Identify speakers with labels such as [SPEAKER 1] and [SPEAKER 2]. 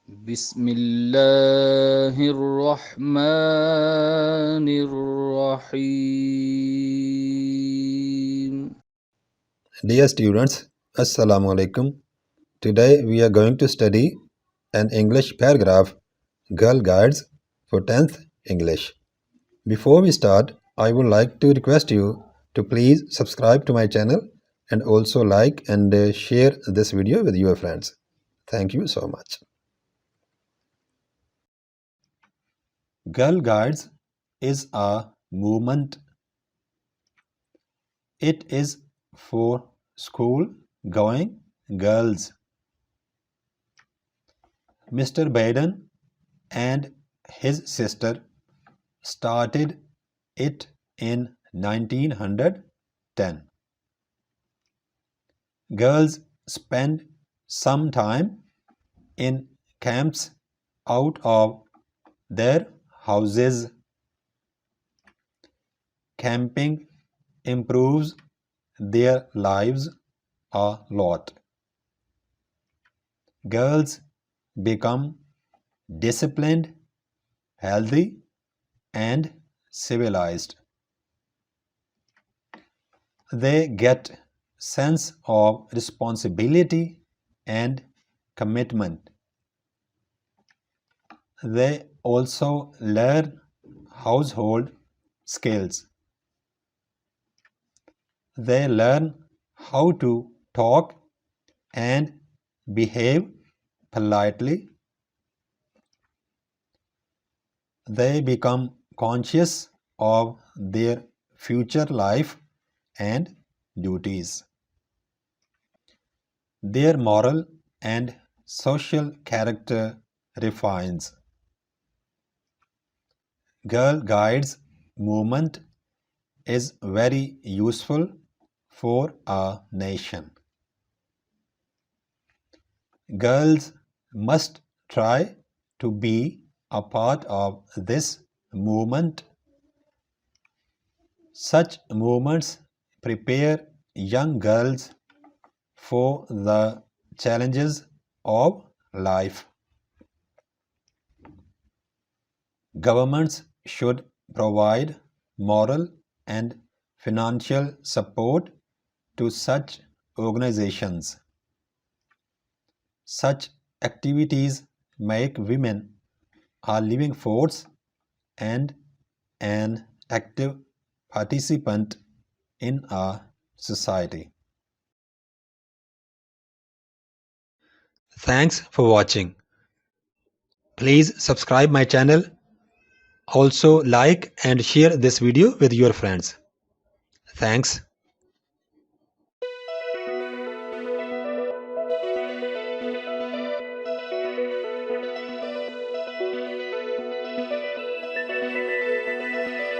[SPEAKER 1] بسم الله الرحمن الرحيم.
[SPEAKER 2] Dear students, Assalamu alaikum. Today we are going to study an English paragraph, Girl Guides for 10th English. Before we start, I would like to request you to please subscribe to my channel and also like and share this video with your friends. Thank you so much. Girl Guides is a movement. It is for school-going girls. Mr. Baden and his sister started it in 1910. Girls spend some time in camps out of their houses. Camping improves their lives a lot. Girls become disciplined, healthy, and civilized. They get sense of responsibility and commitment. They also learn household skills. They learn how to talk and behave politely. They become conscious of their future life and duties. Their moral and social character refines. Girl Guides movement is very useful for a nation. Girls must try to be a part of this movement. Such movements prepare young girls for the challenges of life. Governments should provide moral and financial support to such organizations. Such activities make women a living force and an active participant in a society. Thanks for watching. Please subscribe my channel. Also like and share this video with your friends. Thanks.